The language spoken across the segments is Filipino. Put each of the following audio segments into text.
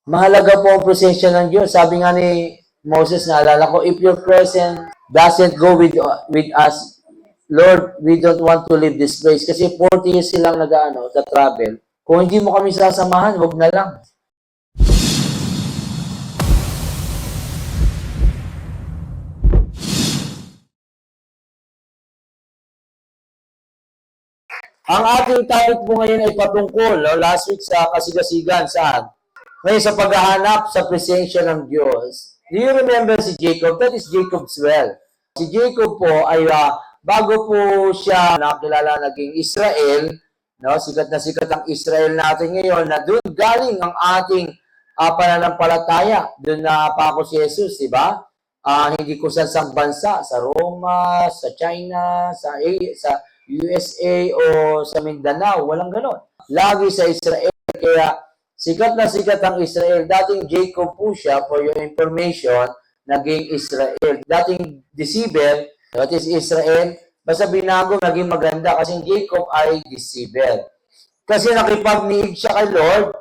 Mahalaga po ang presensya ng Diyos. Sabi nga ni Moses, naalala ko, if your presence doesn't go with us, Lord, we don't want to leave this place. Kasi 40 years silang travel. Kung hindi mo kami sasamahan, wag na lang. Ang ating topic po ngayon ay patungkol, last week sa kasigasigan, saan? Ngayon sa paghahanap sa presensya ng Diyos. Do you remember si Jacob? That is Jacob's well. Si Jacob po ay bago po siya nakilala naging Israel, no? Sikat na sikat ang Israel natin ngayon na doon galing ang ating pananampalataya. Doon na pa ako si Jesus, di ba? Hindi ko sa bansa, sa Roma, sa China, sa USA o sa Mindanao, walang ganon. Lagi sa Israel, kaya sikat na sikat ang Israel. Dating Jacob po siya, for your information, naging Israel. Dating deceiver, that is Israel, basta binago, naging maganda kasi Jacob ay deceiver. Kasi nakipag-niig siya kay Lord,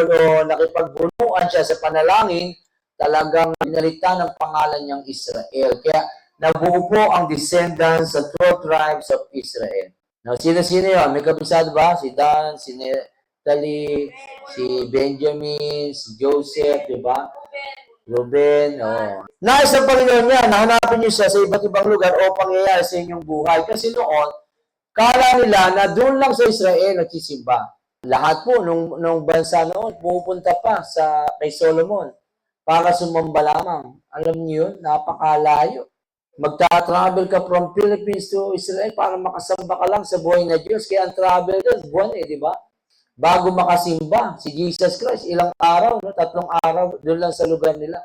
o nakipagbunuan siya sa panalangin, talagang pinalitan ng pangalan niyang Israel. Kaya nabuo po ang descendants sa 12 tribes of Israel. Now, sino-sino yun? May kabisado ba? Si Dan, si Netali, si Benjamin, si Joseph, di ba? Ruben, Nais ang Panginoon niya, nahanapin niyo siya sa iba't ibang lugar o pangyayari sa inyong buhay. Kasi noon, kala nila na doon lang sa Israel nagsisimba. Lahat po, nung bansa noon, pupunta pa kay Solomon para sumamba lamang. Alam niyo yun, napakalayo. Magta-travel ka from Philippines to Israel para makasamba ka lang sa buhay na Diyos. Kaya ang travel doon, buwan di ba? Bago makasimba, si Jesus Christ, ilang araw, 3 araw, doon lang sa lugar nila.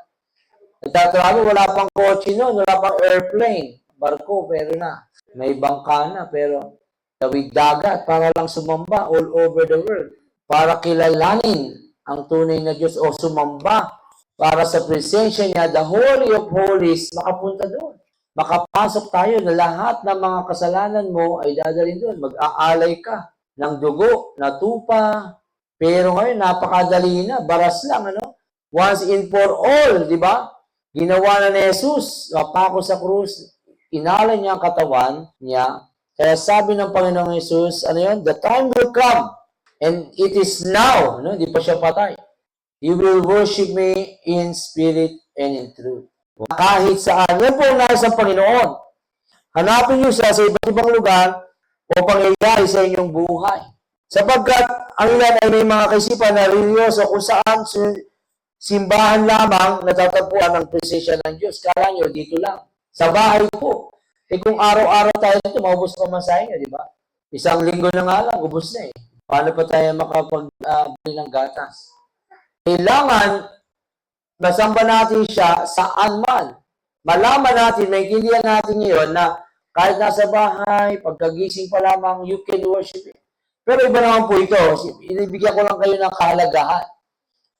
Nagta-travel, wala pang kotse noon, wala pang airplane, barko, pero na. May bangka na, pero tawid dagat para lang sumamba all over the world. Para kilalanin ang tunay na Diyos o sumamba para sa presensya niya, the Holy of Holies, makapunta doon. Makapasok tayo na lahat ng mga kasalanan mo ay dadalhin doon. Mag-aalay ka ng dugo, na tupa. Pero ngayon, napakadali na. Baras lang, Once and for all, di ba? Ginawa na ni Jesus, napako sa krus, inalay niya ang katawan niya. Kaya sabi ng Panginoong Jesus, the time will come, and it is now, Di pa siya patay. You will worship me in spirit and in truth. Kahit saan. Yan po ang nais ng Panginoon. Hanapin niyo siya sa iba't ibang lugar o pangyayari sa inyong buhay. Sapagkat ang ilan ay may mga kaisipan na religyoso kung saan simbahan lamang natatagpuan ng presensya ng Diyos. Kala nyo, dito lang. Sa bahay po. Kung araw-araw tayo dito, maubos pa masahe niya, di ba? Isang linggo na nga lang, ubos na Paano pa tayo makapag-bili ng gatas? Kailangan masamba natin siya saan man. Malaman natin, maintindihan natin ngayon na kahit nasa bahay, pagkagising pa lamang, you can worship it. Pero iba naman po ito. Inibigyan ko lang kayo ng kahalagahan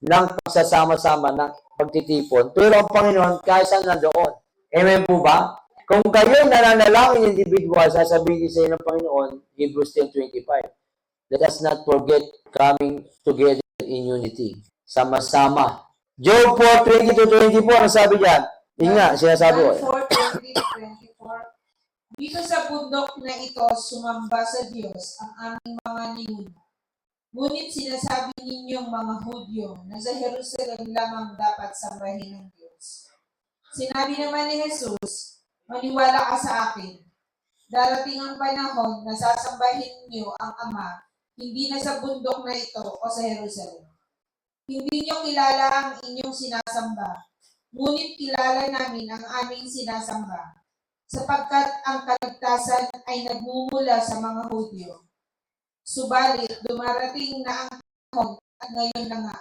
ng pagsasama-sama, ng pagtitipon. Pero ang Panginoon, kahit saan nandoon. Amen po ba? Kung kayo nananalangin individual, sasabihin sa inyo ng Panginoon, Hebrews 10:25. Let us not forget coming together in unity. Sama-sama. Job 4:20-24, ang sabi diyan. Yun nga, sinasabi ko. 4:20-24. Dito sa bundok na ito, sumamba sa Diyos ang aming mga ninuno. Ngunit sinasabi ninyong mga Hudyo na sa Jerusalem lamang dapat sambahin ng Diyos. Sinabi naman ni Jesus, maniwala ka sa akin. Darating ang panahon na sasambahin niyo ang Ama, hindi na sa bundok na ito o sa Jerusalem. Hindi niyo kilala ang inyong sinasamba, ngunit kilala namin ang aming sinasamba, sapagkat ang kaligtasan ay nagmumula sa mga Hudyo. Subalit, dumarating na ang panahon at ngayon na nga,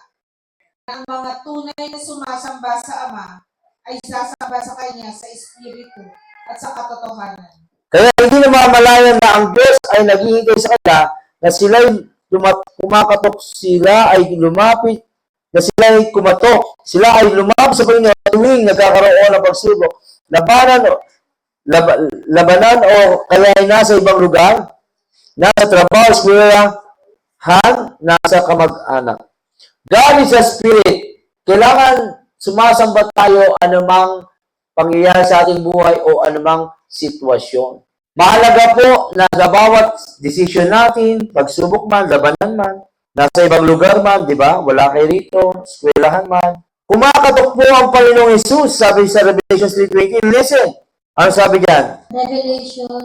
na ang mga tunay na sumasamba sa Ama ay sasamba sa Kanya sa Espiritu at sa katotohanan. Kaya hindi namamalayan na ang Diyos ay naghihintay sa Kanya na sila'y kumakatok, sila ay lumapit, na sila ay kumatok, sila ay lumapit sa Panginoon tuwing nagkakaroon ng pagsubok. Labanan o kaya ay nasa ibang lugar, nasa trabaho, eskwelahan, nasa kamag-anak. God is a spirit. Kailangan sumasamba tayo anumang pangyayari sa ating buhay o anumang sitwasyon. Mahalaga po na sa bawat desisyon natin, pagsubok man, labanan man, nasa ibang lugar man, di ba? Wala kayo rito, eskwelahan man. Kumakatok po ang Panginoong Hesus, sabi sa Revelation 3:20. Listen, ano sabi diyan? Revelation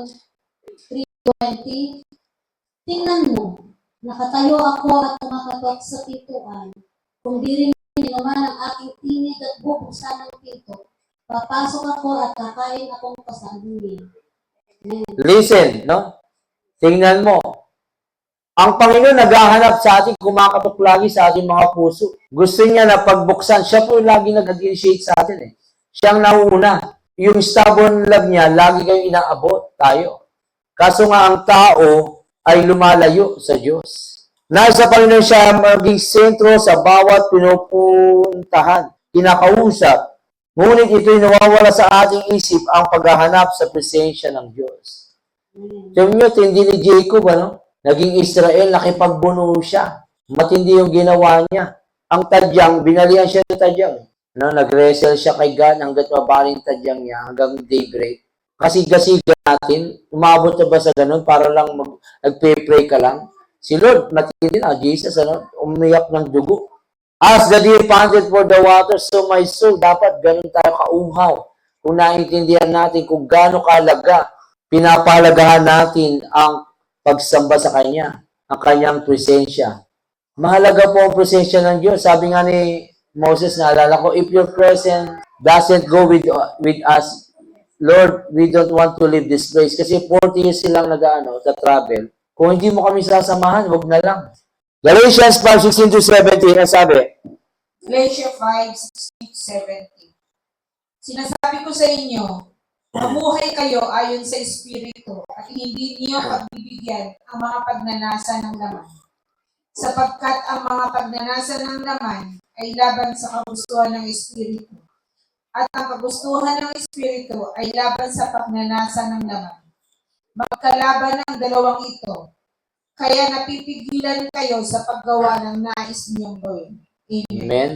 3:20. Tingnan mo, nakatayo ako at kumakatok sa pintuan. Kung dirinig naman ang aking tinig at bubuksan ng pinto, papasok ako at kakain akong kasalubong. Listen, no? Tingnan mo. Ang Panginoon naghahanap sa atin, kumakatok lagi sa ating mga puso. Gusto niya na pagbuksan. Siya po lagi nag-initiate sa atin eh. Siyang nauna. Yung stubborn love niya, lagi kayong inaabot tayo. Kaso nga ang tao ay lumalayo sa Diyos. Nasa Panginoon siya maging sentro sa bawat pinupuntahan, kinakausap. Ngunit ito'y nawawala sa ating isip ang paghahanap sa presensya ng Diyos. Tingnan nyo, tindi ni Jacob, ano? Naging Israel, nakipagbuno siya. Matindi yung ginawa niya. Ang tadyang, binalihan siya ng tadyang. No, nag-wrestle siya kay God hanggat mabaling tadyang niya hanggang daybreak. Kasi natin, umabot na ba sa ganun para lang nagpe-pray ka lang? Si Lord, matindi na, Jesus, ano? Umiyak ng dugo. As the deer panted for the water, so my soul, dapat ganun tayo kauhaw. Kung naiintindihan natin kung gaano kalaga, pinapalagahan natin ang pagsamba sa Kanya, ang Kanyang presensya. Mahalaga po ang presensya ng Diyos. Sabi nga ni Moses, naalala ko, if your presence doesn't go with us, Lord, we don't want to leave this place. Kasi 40 years silang nag-travel. Kung hindi mo kami sasamahan, wag na lang. Galatians 5:16-17, ang sabi? Galatians 5:16-17. Sinasabi ko sa inyo, mamuhay kayo ayon sa Espiritu at hindi niyo pagbibigyan ang mga pagnanasa ng laman. Sapagkat ang mga pagnanasa ng laman ay laban sa kagustuhan ng Espiritu. At ang kagustuhan ng Espiritu ay laban sa pagnanasa ng laman. Magkalaban ang dalawang ito. Kaya napipigilan kayo sa paggawa ng nais niyong gawin. Amen. Amen.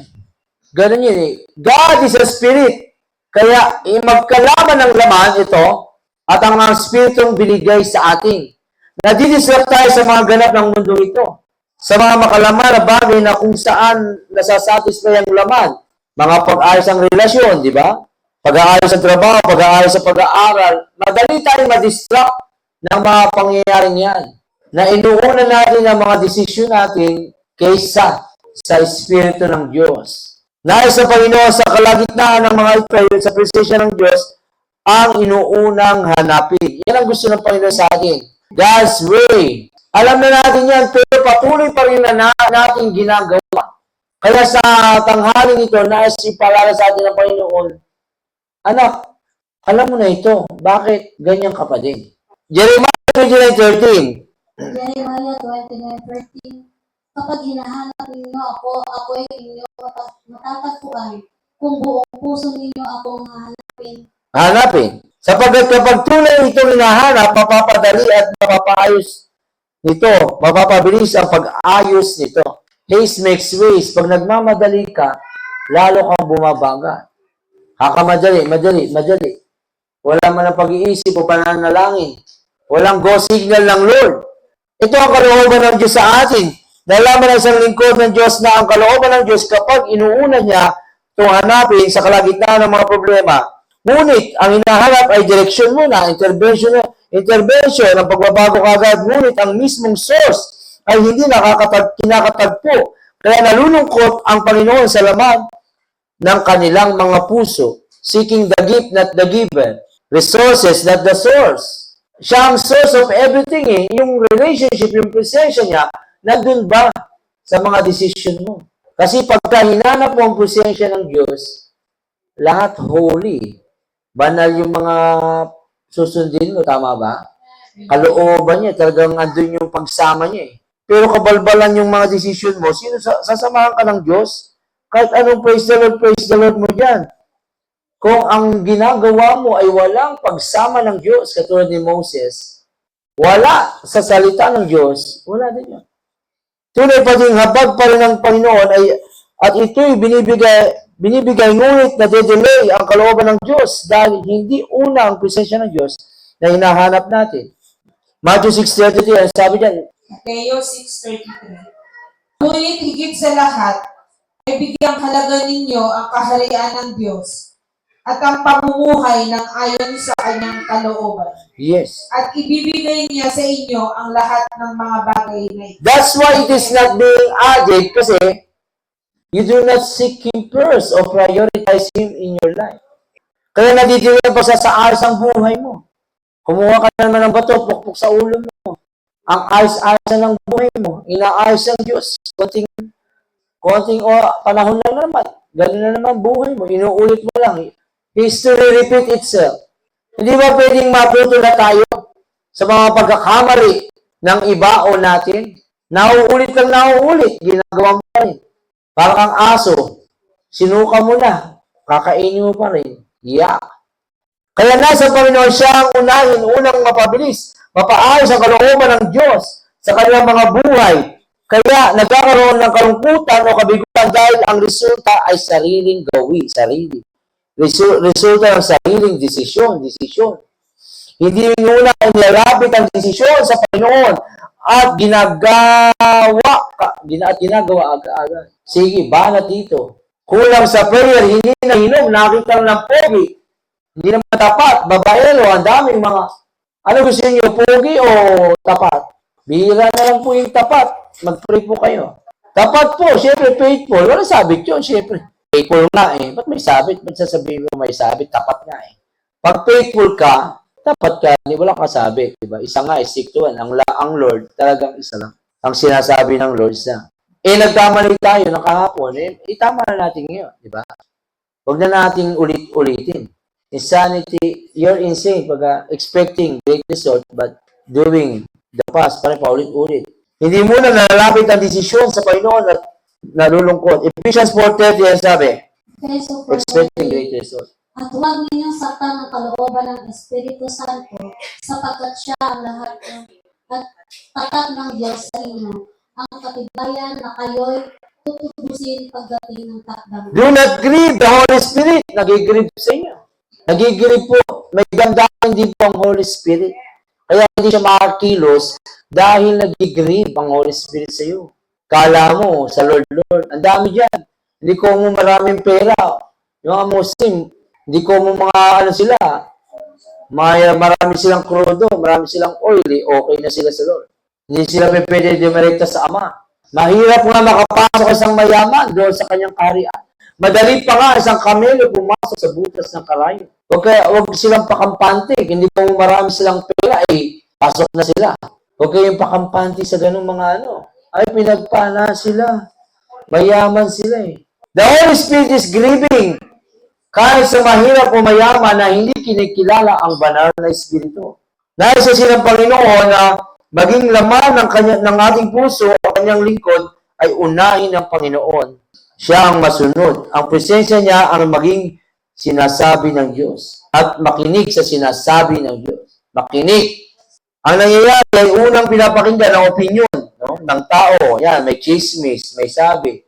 Ganun yun eh. God is a spirit. Kaya magkalaman ng laman ito at ang Spiritong binigay sa atin. Nadidisrupt tayo sa mga ganap ng mundo ito. Sa mga makalaman na bagay na kung saan nasasatisfy ang laman. Mga pag-ayos ng relasyon, di ba? Pag-aayos sa trabaho, pag-aayos sa pag-aaral. Madali tayong madistract ng mga pangyayaring yan. Na inuuna natin ang mga desisyon natin kaysa sa Espiritu ng Diyos. Nais sa Panginoon sa kalagitnaan ng mga ito, sa presensya ng Diyos, ang inuunang hanapin. Yan ang gusto ng Panginoon sa atin. God's way. Alam na natin yan, pero patuloy pa rin na natin ginagawa. Kaya sa tanghaling ito, nais ipalala sa atin ng Panginoon, anak, alam mo na ito, bakit ganyan ka pa din? Jeremiah 29:13. Jeremiah 29:13. Kapag hinahanap ninyo ako, ako'y inyong matatagpuan. Kung buong puso ninyo akong hahanapin. Hanapin. Sapagkat kapag tunay itong hinahanap, mapapadali at mapapaayos nito. Mapapabilis ang pag-ayos nito. Haste makes waste. Pag nagmamadali ka, lalo kang bumabaga. Kakamadali, madali. Wala man ang pag-iisip o pananalangin. Walang go signal ng Lord. Ito ang kalooban ng Diyos sa atin. Nalaman ng isang lingkod ng Diyos na ang kalooban ng Diyos kapag inuuna niya itong hanapin sa kalagitnaan ng mga problema. Ngunit, ang hinahanap ay direksyon muna, intervention ng pagbabago kagad. Ngunit, ang mismong source ay hindi kinakatagpo. Kaya nalulungkot ang Panginoon sa laman ng kanilang mga puso, seeking the gift, not the giver. Resources, not the source. Siya ang source of everything eh. Yung relationship, yung presensya niya, nandun ba sa mga decision mo? Kasi pagka hinanap mo ang presensya ng Diyos, lahat holy. Banal yung mga susundin mo, tama ba? Kalooban niya, talagang andun yung pagsama niya eh. Pero kabalbalan yung mga decision mo, sino sasamahan ka ng Diyos? Kahit anong praise the Lord mo dyan. Kung ang ginagawa mo ay walang pagsama ng Diyos, katulad ni Moses, wala sa salita ng Diyos, wala din yun. Tunay pa ding habag pa rin ng Panginoon at ito'y binibigay ngunit nade-delay ang kalooban ng Diyos dahil hindi una ang presensya ng Diyos na hinahanap natin. Matthew 6:33, ang sabi diyan, Mateo 6:33. Ngunit higit sa lahat, ay bigyang halaga ninyo ang kaharian ng Diyos at ang pamumuhay ng ayon sa kanyang kalooban. yes. At ibibigay niya sa inyo ang lahat ng mga bagay na ito. That's why it is not being added kasi you do not seek Him first or prioritize Him in your life. Kaya nadidilihan pa sa ayos ang buhay mo. Kumuha ka naman ng bato, pukpok sa ulo mo. Ang ayos-ayos ng buhay mo. Inaayos ng Diyos. Konting panahon lang naman. Ganun na naman buhay mo. Inuulit mo lang. History repeat itself. Hindi ba pwedeng matuto na tayo sa mga pagkakamali ng iba o natin? Nauulit lang nauulit. Ginagawa mo pa rin. Parang kang aso. Sinuka mo na. Kakainin mo pa rin. Yeah. Kaya nasa Panginoon siya ang unang mapabilis, mapaayos ang kalooban ng Diyos sa kanilang mga buhay. Kaya nagkakaroon ng kalungkutan o kabiguan dahil ang resulta ay sariling sarili. Resulta ng sariling desisyon. Hindi muna inilapit ang desisyon sa Panginoon at ginagawa agad. Sige, banat dito. Kulang sa prayer, hindi nahinom, nakita lang ng pogi. Hindi naman tapat, babaero, ang daming mga, ano gusto niyo, pogi o tapat? Bihira na lang po yung tapat. Mag-pray po kayo. Tapat po, syempre faithful. Wala sabit yun, syempre. Faithful nga eh. Ba't may sabit? Ba't sasabihin mo may sabit? Tapat nga eh. Pag faithful ka, tapat ka, hindi wala kasabit. Diba? Isa nga, stick to one. Ang Lord, talagang isa lang. Ang sinasabi ng Lord isa. Nagkamali tayo ng kahapon, itama na natin ngayon. Diba? Huwag na nating ulit-ulitin. Insanity, you're insane pag expecting great result but doing the past, parang paulit-ulit. Hindi muna nalalapit ang desisyon sa Panginoon at nalulungkot. Ephesians 4:30 yan sabi, Verso expecting 4:30. great result. At huwag ninyong saktan ang kalooban ng Espiritu Santo sapagkat siya ang lahat ng at tatak ng Diyos sa inyo, ang katibayan na kayo'y tutubusin pagdating ng takdang. Do not grieve the Holy Spirit. Nagigrieve sa inyo. Nagigrieve po. May damdamin din po ang Holy Spirit. Kaya hindi siya makakilos dahil nagigrieve ang Holy Spirit sa iyo. Kala mo sa Lord, ang dami dyan. Hindi ko mo maraming pera. Yung mga Muslim, hindi ko mo mga sila. Marami silang krudo, marami silang oil, okay na sila sa Lord. Hindi sila pwede dumirekta sa Ama. Mahirap nga makapasok isang mayaman doon sa kanyang kaharian. Madali pa nga isang kamelo pumasok sa butas ng karayo. Huwag silang pakampante. Hindi po marami silang pera, pasok na sila. Huwag kayong pakampante sa ganung mga Ay, pinagpana sila. Mayaman sila The Holy Spirit is grieving. Kahit sa mahirap o mayaman na hindi kinikilala ang banal na Espiritu. Nais sa silang Panginoon na maging laman ng ating puso o kanyang lingkod ay unahin ng Panginoon. Siya ang masunod. Ang presensya niya ang maging sinasabi ng Diyos. At makinig sa sinasabi ng Diyos. Makinig. Ang nangyayari ay unang pinapakinggan ang opinion ng tao. Yan, may chismis, may sabi,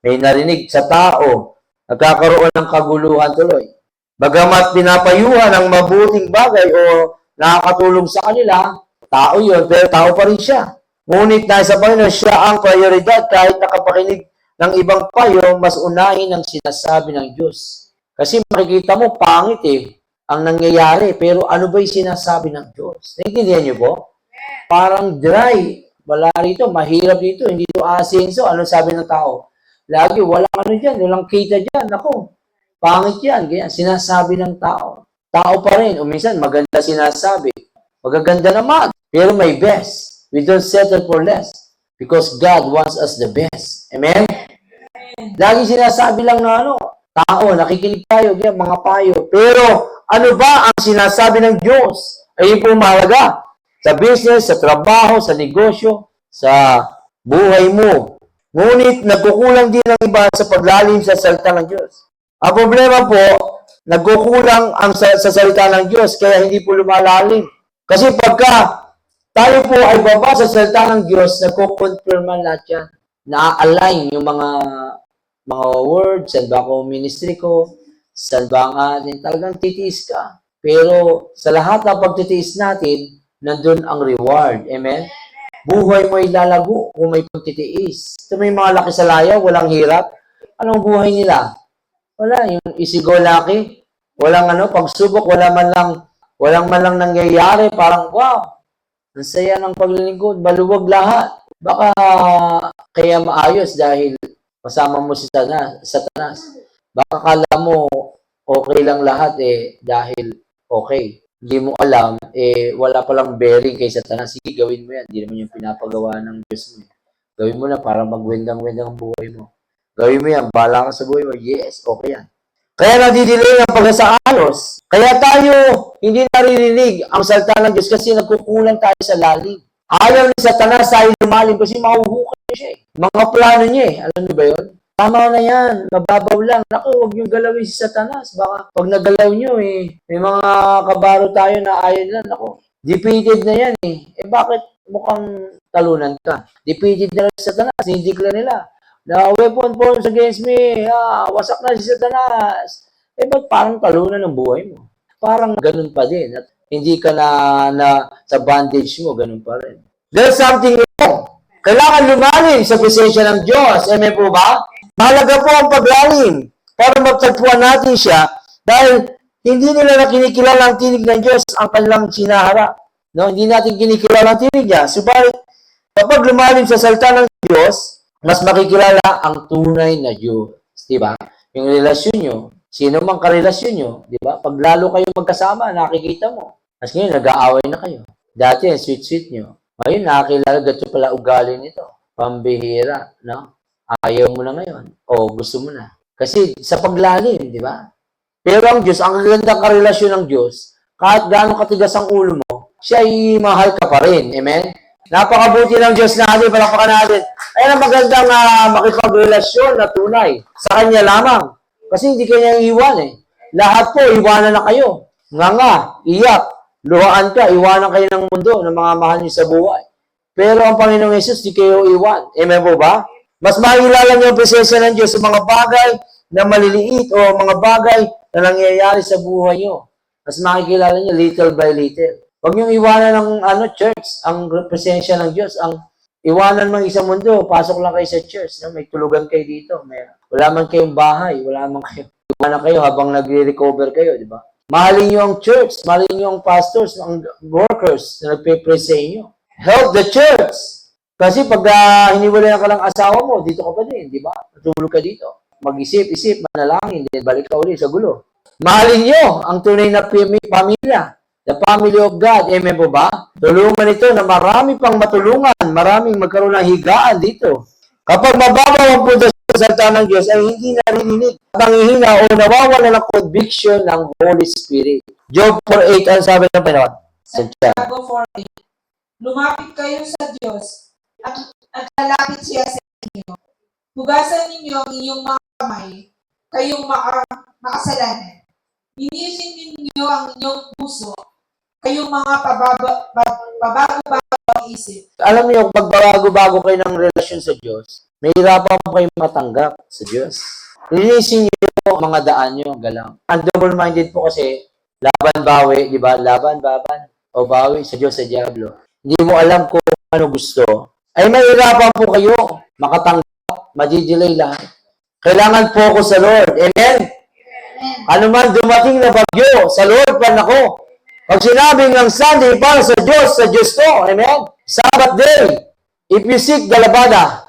may narinig sa tao. Nagkakaroon ng kaguluhan tuloy. Bagamat pinapayuhan ang mabuting bagay o nakakatulong sa kanila, tao yun, pero tao pa rin siya. Ngunit nasa Panginoon, siya ang prioridad kahit nakapakinig ng ibang payo, mas unahin ang sinasabi ng Diyos. Kasi makikita mo, pangit ang nangyayari. Pero ano ba yung sinasabi ng Diyos? Naintindihan niyo po? Parang dry. Wala rito, mahirap dito, hindi ito asenso. Ano sabi ng tao? Lagi, walang dyan, walang kita dyan. Ako, pangit yan. Ganyan, sinasabi ng tao. Tao pa rin. O minsan, maganda sinasabi. Magaganda naman. Pero may best. We don't settle for less. Because God wants us the best. Amen? Lagi sinasabi lang na tao, nakikinig tayo, ganyan, mga payo. Pero, ano ba ang sinasabi ng Diyos? Ayun po mahalaga. Sa business, sa trabaho, sa negosyo, sa buhay mo. Ngunit, nagkukulang din ang iba sa paglalim sa salita ng Diyos. Ang problema po, nagkukulang sa salita ng Diyos, kaya hindi po lumalalim. Kasi pagka tayo po ay baba sa salita ng Diyos, nagko-confirman lahat yan. Na-align yung mga words, saan ba ako ministry ko, saan ba ang atin, talagang titiis ka. Pero sa lahat ng pagtitiis natin, nandun ang reward. Amen? Buhay mo ay lalago kung may pagtitiis. Ito may mga laki sa layaw, walang hirap. Anong buhay nila? Wala, yung isigo laki. Walang pagsubok, walang man lang nangyayari. Parang, wow, ang saya ng paglilingkod, maluwag lahat. Baka kaya maayos dahil kasama mo si Satanas. Baka kala mo okay lang lahat dahil okay. Hindi mo alam, wala palang bearing kay Satanas. Sige, gawin mo yan. Hindi naman yung pinapagawa ng Diyos mo. Gawin mo na para magwendang-wendang ang buhay mo. Gawin mo yan, bahala ka sa buhay mo. Yes, okay yan. Kaya nadidelay ang pagkasaalos. Kaya tayo hindi naririnig ang salita ng Diyos kasi nagkukulang tayo sa lalim. Ayaw ni Satanas tayo lumalim kasi mahuhukay siya Mga plano niya Alam niyo ba yun? Tama na yan. Mababaw lang. Naku, huwag niyong galawin si Satanas. Baka pag nagalaw niyo may mga kabaro tayo na ayaw na. Naku, defeated na yan bakit mukhang talunan ka? Defeated na si Satanas. Hindi-declare nila. The weapon forms against me. Wasak na si Satanas. Ba't parang talunan ng buhay mo? Parang ganun pa din. At hindi ka na sa bandage mo, ganun pa rin. There's something wrong. Kailangan lumalim sa presensya ng Diyos. Amen po ba? Mahalaga po ang paglalim para magtagpuan natin siya dahil hindi nila na kinikilala ang tinig ng Diyos ang kanilang sinaharap. No? Hindi natin kinikilala ang tinig niya. Subalit, kapag lumalim sa salita ng Diyos, mas makikilala ang tunay na Diyos. Diba? Yung relasyon nyo, sino mang karelasyon nyo, diba? Pag lalo kayo magkasama, nakikita mo. Mas ngayon, nag-aaway na kayo. Dati, sweet-sweet nyo. Ngayon, nakakilala, gato pala ugali nito. Pambihira, no? Ayaw mo na ngayon. O, gusto mo na. Kasi, sa paglalim, di ba? Pero ang Diyos, ang gandang karelasyon ng Diyos, kahit gaano katigas ang ulo mo, siya ay mahal ka pa rin. Amen? Napakabuti ng Diyos natin, palapakan natin. Ayan ang magandang makipagrelasyon na tunay. Sa Kanya lamang. Kasi hindi kanya iiwan Lahat po, iwanan na kayo. Nga, iyak, luhaan ka, iwanan kayo ng mundo ng mga mahal niyo sa buhay. Pero ang Panginoong Yesus, di kayo iwan. Amen po ba? Mas makikilala niyo ang presensya ng Diyos sa mga bagay na maliliit o mga bagay na nangyayari sa buhay niyo. Mas makikilala niyo little by little. Huwag niyong iwanan ng church, ang presensya ng Diyos. Ang iwanan mang isang mundo, pasok lang kayo sa church. No? May tulugan kayo dito. Wala man kayong bahay. Iwanan kayo habang nagre-recover kayo, di ba? Mahalin niyo ang church. Mahalin niyo ang pastors, ang workers na nagpe-pray sa inyo. Help the church. Kasi pag hiniwalayan ka ng asawa mo, dito ka pa din, di ba? Natulog ka dito. Mag-isip-isip, manalangin, then balik ka uli sa gulo. Mahalin niyo ang tunay na pamilya. The family of God. Amen po ba? Tulungan ito na marami pang matulungan. Maraming magkaroon ng higaan dito. Kapag mababaw ang punto sa salita ng Diyos ay hindi naririnig, nanghihina o nawawala ng conviction ng Holy Spirit. Job 4:8 ang sabi ng Panginoon. Santiago 4:8. Lumapit kayo sa Diyos at lalapit siya sa inyo. Hugasan ninyo ang inyong mga kamay, kayong makasalanan. Inisin ninyo ang inyong puso, kayong mga pabago-bago ang isip. Alam niyo, pag bago-bago kayo ng relasyon sa Diyos, may hirapan po kayo matanggap sa Diyos. Linisin niyo ang mga daan niyo, galaw. Ang double-minded po kasi, laban-bawi, di ba? Laban-baban, o bawi sa Diyos, sa Diablo. Hindi mo alam kung ano gusto. Ay may hirapan po kayo makatanggap, madidelay lahat. Kailangan focus sa Lord. Amen? Ano man dumating na bagyo, sa Lord pa ako. Pag sinabing ng Sunday para sa Diyos to. Amen? Sabbath day. If you seek the labada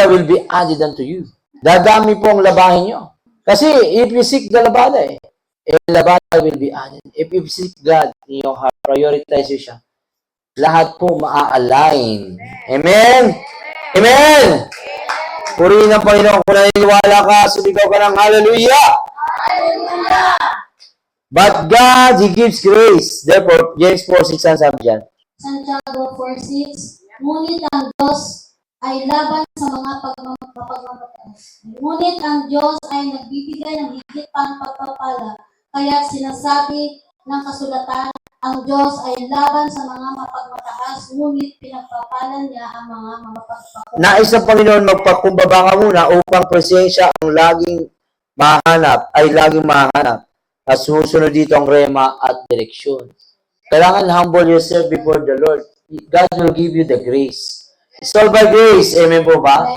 will be added unto you. Dadami po ang labahin nyo. Kasi if you seek the labada will be added. If you seek God in your heart, prioritize siya. Lahat po maa-align. Amen? Amen! Purihin ang Panginoon. Kung naniniwala ka, sumigaw ka ng hallelujah! But God, He gives grace. Therefore, James 4:6 ang sabi dyan. Santiago 4:6. Ngunit ang Diyos ay laban sa mga pagmamataas. Ngunit ang Diyos ay nagbibigay ng higit pang pagpapala. Kaya sinasabi ng kasulatan, Ang Diyos ay laban sa mga mapagmataas, ngunit pinagpapalan niya ang mga mapagpakumbaba. Nais ng Panginoon magpakumbaba ka muna upang presensya ang laging mahanap, ay laging mahanap. At susunod dito ang rema at direksyon. Kailangan humble yourself before the Lord. God will give you the grace. It's all by grace. Amen po ba?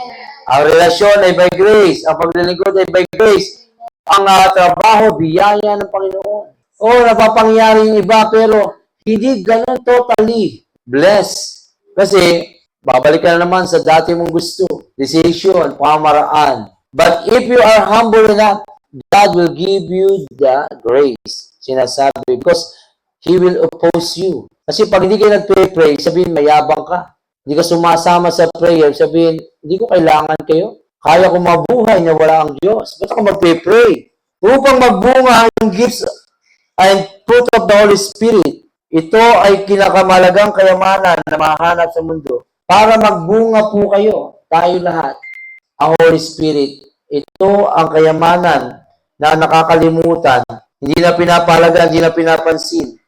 Ang relasyon ay by grace. Ang paglilingkod ay by grace. Ang trabaho, biyaya ng Panginoon. Napapangyari yung iba, pero hindi ganun totally blessed. Kasi, babalik ka na naman sa dati mong gusto, decision, pamaraan. But if you are humble enough, God will give you the grace. Sinasabi, because He will oppose you. Kasi pag hindi kayo nag-pray, sabihin, mayabang ka. Hindi ka sumasama sa prayer, sabihin, hindi ko kailangan kayo. Kaya ko mabuhay na wala ang Diyos. Ba't ako mag-pray? Upang magbunga yung gifts and fruit of the Holy Spirit. Ito ay kinakamalagang kayamanan na mahanap sa mundo. Para magbunga po kayo, tayo lahat, ang Holy Spirit. Ito ang kayamanan na nakakalimutan. Hindi na pinapalagan, hindi na pinapansin.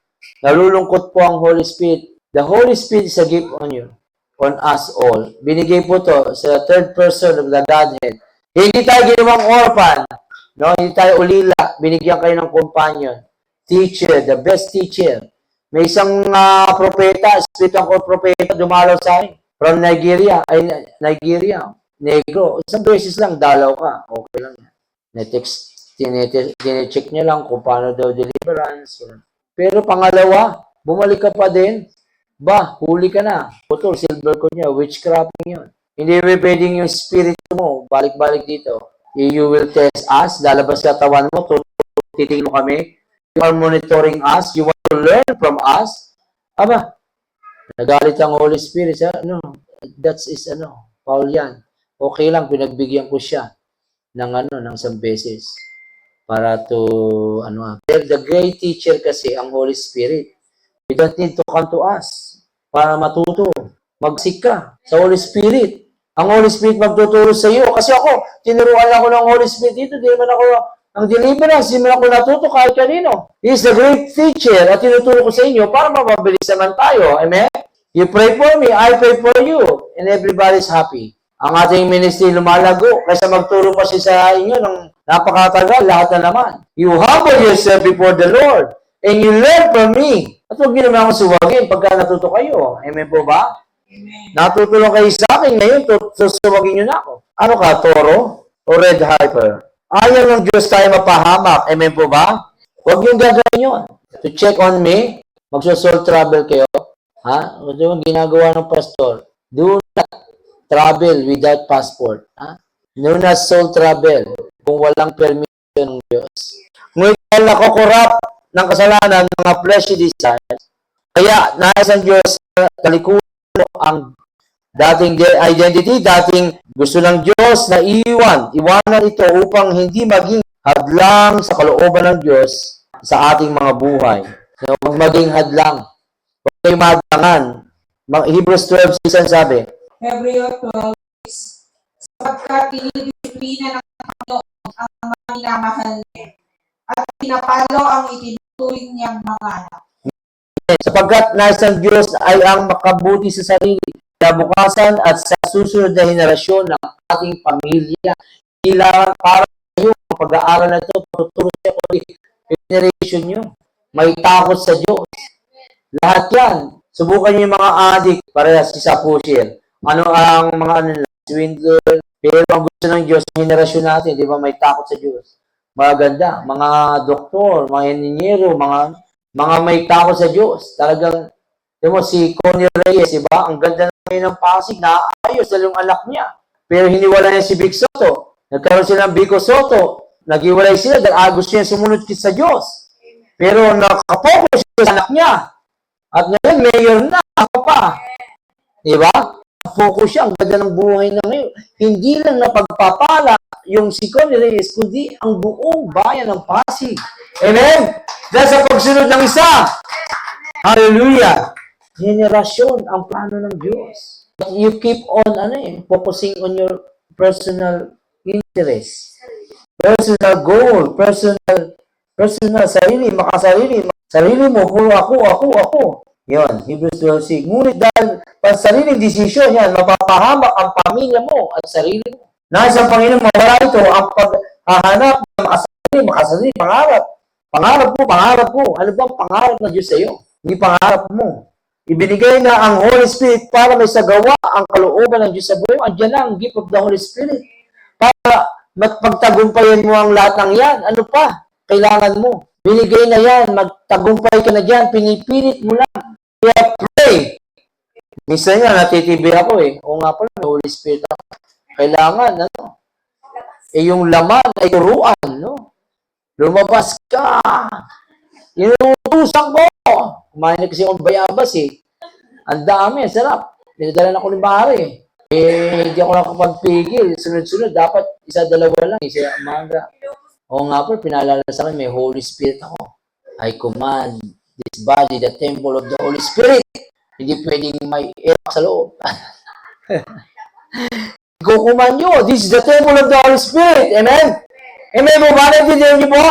Nalulungkot po ang Holy Spirit. The Holy Spirit is a gift on you, on us all. Binigay po to sa third person of the Godhead. Hindi tayo ginawang orphan. No? Hindi tayo ulila. Binigyan kayo ng companion. Teacher, the best teacher. May isang propeta, spiritual propeta, dumalaw sa akin. From Nigeria, Negro. Isang beses lang, dalaw ka. Okay lang yan. Tine-check niya lang kung paano daw deliverance. Pero pangalawa, bumalik ka pa din. Huli ka na. Putol, silver ko niya, witchcrafting yun. Hindi pwedeng yung spirit mo, balik-balik dito. You will test us, lalabas katawan mo, titingin mo kami. You are monitoring us. You want to learn from us. Nagalit ang Holy Spirit. That is Paul yan. Okay lang, pinagbigyan ko siya ng isang beses. Para to, the great teacher kasi, ang Holy Spirit. You don't need to come to us para matuto. Magsik ka sa Holy Spirit. Ang Holy Spirit magtuturo sa iyo. Kasi ako, tinuruan ako ng Holy Spirit dito. Di naman ako ang deliverance, hindi man ako natuto kahit kanino. He is the great teacher at tinuturo ko sa inyo para mapabilis naman tayo. Amen? You pray for me, I pray for you. And everybody's happy. Ang ating ministry lumalago kaysa magturo pa siya sa inyo ng napakatagal, lahat na naman. You humble yourself before the Lord and you learn from me. At huwag niyo naman akong suwagin pagka natuto kayo. Amen po ba? Amen. Natutulong kayo sa akin ngayon, susuwagin niyo na ako. Ano ka, toro o red hyper? Ayaw ng Diyos tayo mapahamak. Amen po ba? Huwag niyong gagawin yun. To check on me, magsusol travel kayo. Ito yung ginagawa ng pastor. Do not travel without passport. Do not soul travel kung walang permission ng Diyos. Ngunit dahil nakokorrupt ng kasalanan ng mga fleshly desires, kaya nais ang Diyos talikuran ang dating identity, dating gusto ng Diyos na iwanan ito upang hindi maging hadlang sa kalooban ng Diyos sa ating mga buhay. So, huwag maging hadlang. Huwag kayong mahadlangan. Hebrews 12:6 sabi, Hebreo 12:6, sapagkat dinidisiplina ng Panginoon ang mga minamahal niya, at pinapalo ang itinuturing niyang mga anak. sapagkat nais ng Diyos ay ang makabuti sa sarili, kinabukasan at sa susunod na henerasyon ng ating pamilya. Kailangan para kayo ang pag-aaral na ito, tuturo sa generation nyo. May takot sa Diyos. Lahat yan. Subukan nyo yung mga adik, parehas sa pusher. Ano ang mga swindler, pero ang gusto ng Diyos, ang henerasyon natin, di ba, may takot sa Diyos. Maganda, mga doktor, mga engineero, mga may takot sa Diyos. Talagang, di mo, si Connie Reyes, di ba, ang ganda namin ng Pasig, naayos dahil yung anak niya. Pero hiniwala niya si Vic Soto. Nagkaroon sila ng Vico Soto. Naghiwalay sila dahil gusto niya sumunod sa Diyos. Pero nakapokus siya sa anak niya. At ngayon, mayor na, ako pa. Di ba? Focus siya, ang ganda ng buhay na ngayon. Hindi lang napagpapala yung si Connie Reyes, kundi ang buong bayan ng Pasig. Amen? Dahil sa pagsunod ng isa. Hallelujah! Generasyon ang plano ng Diyos. You keep on focusing on your personal interest, personal goal, personal Personal, sarili, makasarili. Sarili mo, puro ako. Yun, Hebrews 12:6. Ngunit dahil sa sariling desisyon yan, mapapahamak ang pamilya mo at sarili mo. Nais ang Panginoon mawala ito ang paghahanap ng makasarili, pangarap. Pangarap mo. Ano bang pangarap ng Diyos sa iyo? Hindi pangarap mo. Ibinigay na ang Holy Spirit para may sagawa ang kalooban ng Diyos sa buhay mo. Andiyan na ang gift of the Holy Spirit. Para magpagtagumpayan mo ang lahat ng yan. Ano pa? Kailangan mo. Binigay na yan. Magtagumpay ka na dyan. Pinipilit mo lang. Kaya pray. Minsan nga, natitibig ako eh. O nga pala, may Holy Spirit ako. Kailangan, ano? Yung laman ay turuan, no? Lumabas ka. Inutusan ko. Kumain na kasi akong bayabas eh. Ang dami, sarap. Pinadala na ko ni Mare. Hindi ako nakapagpigil. Sunod-sunod, dapat isa-dalawa lang. Isa umaga. O nga po, pinaalala sa akin, may Holy Spirit ako. I command this body, the temple of the Holy Spirit. Hindi pwedeng may air sa loob. Kukuman nyo, this is the temple of the Holy Spirit. Amen? Amen po ba? Naintindihan niyo po?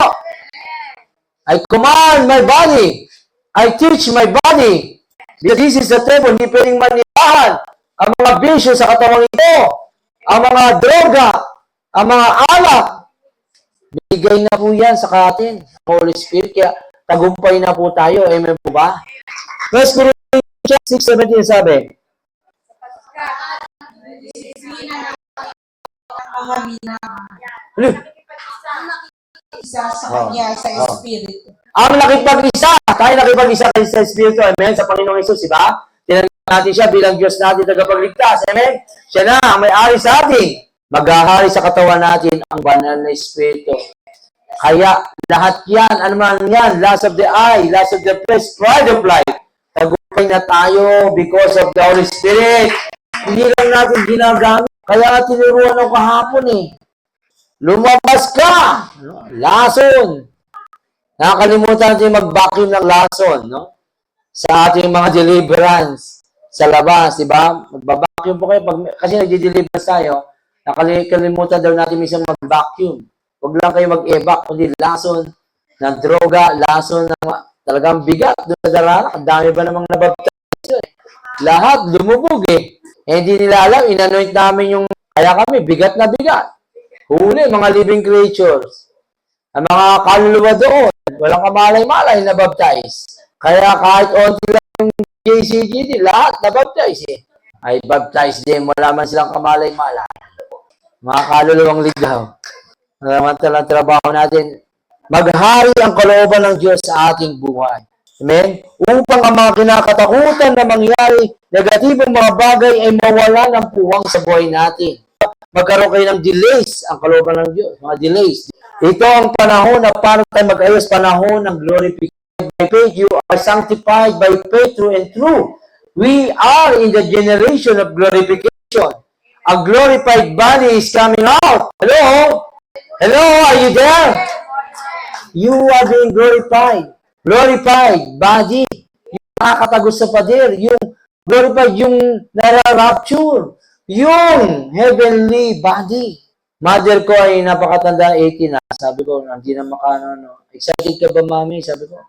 I command my body. I teach my body. Because this is the temple, hindi pwedeng manilahan ang mga bisyo sa katawang ito, ang mga droga, ang mga alak. Bigay na po yan sa atin, Holy Spirit. Kaya tagumpay na po tayo. Amen po ba? 1 Corinthians 6:17 sabi, Mga minamahal. Isa sa kanya sa Espiritu. Ang nakipag-isa, tayo nakipag-isa kayo sa Espiritu, amen, sa Panginoong Hesus, diba? Tinanong natin siya bilang Diyos natin tagapagligtas, amen? Siya na, ang may-ari sa atin. Maghahari sa katawan natin ang banal na Espiritu. Kaya, lahat yan, ano man yan, lust of the eye, lust of the flesh, pride of life, tagumpay na tayo because of the Holy Spirit. Hindi lang natin ginagamit. Kaya tinuruan ako kahapon eh. Lumabas ka! Lason! Nakakalimutan natin mag-vacuum ng lason, no? Sa ating mga deliverance sa labas, di ba? Mag-vacuum po kayo. Kasi nag-deliverance tayo, nakalimutan daw natin minsan mag-vacuum. Huwag lang kayo mag-evac, kundi lason ng droga, lason ng talagang bigat doon sa darana. Ang dami ba namang nabaptize eh. Lahat lumubog eh. Hindi nila alam, inanoint namin yung, kaya kami, bigat na bigat. Huli, mga living creatures. Ang mga kaluluwa doon, walang kamalay-malay na baptize. Kaya kahit onti lang yung JCGD, lahat na baptize eh. Ay baptize din, wala man silang kamalay-malay. Mga kaluluwang ligaw. Naman trabaho natin, maghari ang kalooban ng Diyos sa ating buhay. Amen? Upang ang mga kinakatakutan na mangyari, negatibong mga bagay ay mawala ng puwang sa buhay natin. Magkaroon kayo ng delays, ang kalooban ng Diyos, mga delays. Ito ang panahon na para tayo mag-ayos, panahon ng glorification by faith. You are sanctified by faith through and through. We are in the generation of glorification. A glorified body is coming out. Hello? Hello, are you there? You are being glorified. Glorified body. Yung nakakatagos sa pader. Yung glorified, yung nara-rapture. Yung heavenly body. Mother ko ay napakatanda, 80 na. Sabi ko, hindi na makano. Excited ka ba, mami? Sabi ko,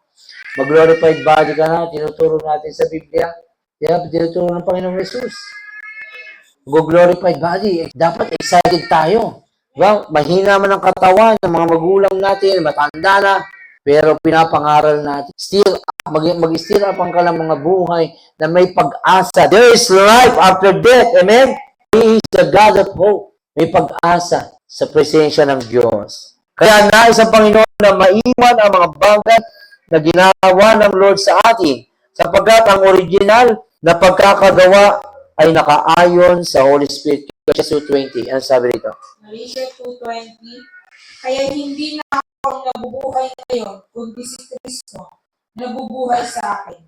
mag-glorified body ka na. Tinuturo natin sa Biblia. Tinuturo ng Panginoong Jesus. Mag-glorified body. Dapat excited tayo. Diba? Mahina man ang katawan ng mga magulang natin, matanda na, pero pinapangaral natin. Still, mag-still up ang kalang mga buhay na may pag-asa. There is life after death. Amen? He is the God of hope. May pag-asa sa presensya ng Diyos. Kaya nais ang Panginoon na maiwan ang mga bagay na ginawa ng Lord sa atin, sapagkat ang original na pagkakagawa ay nakaayon sa Holy Spirit. Galatians 2:20. Ano sabi rito? Galatians 2:20. Kaya hindi na ako ang nabubuhay ngayon, kundi si Kristo nabubuhay sa akin.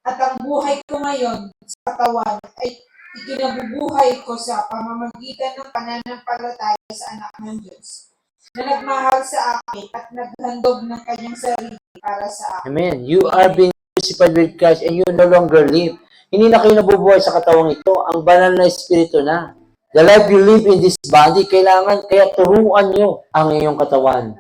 At ang buhay ko ngayon sa katawan ay ikinabubuhay ko sa pamamagitan ng pananampalataya sa anak ng Diyos na nagmahal sa akin at naghandog ng kanyang sarili para sa akin. Amen. You are being crucified with Christ and you no longer live. Hindi na kayo nabubuhay sa katawang ito. Ang banal na espiritu na. The life you live in this body, kailangan, kaya turuan nyo ang iyong katawan.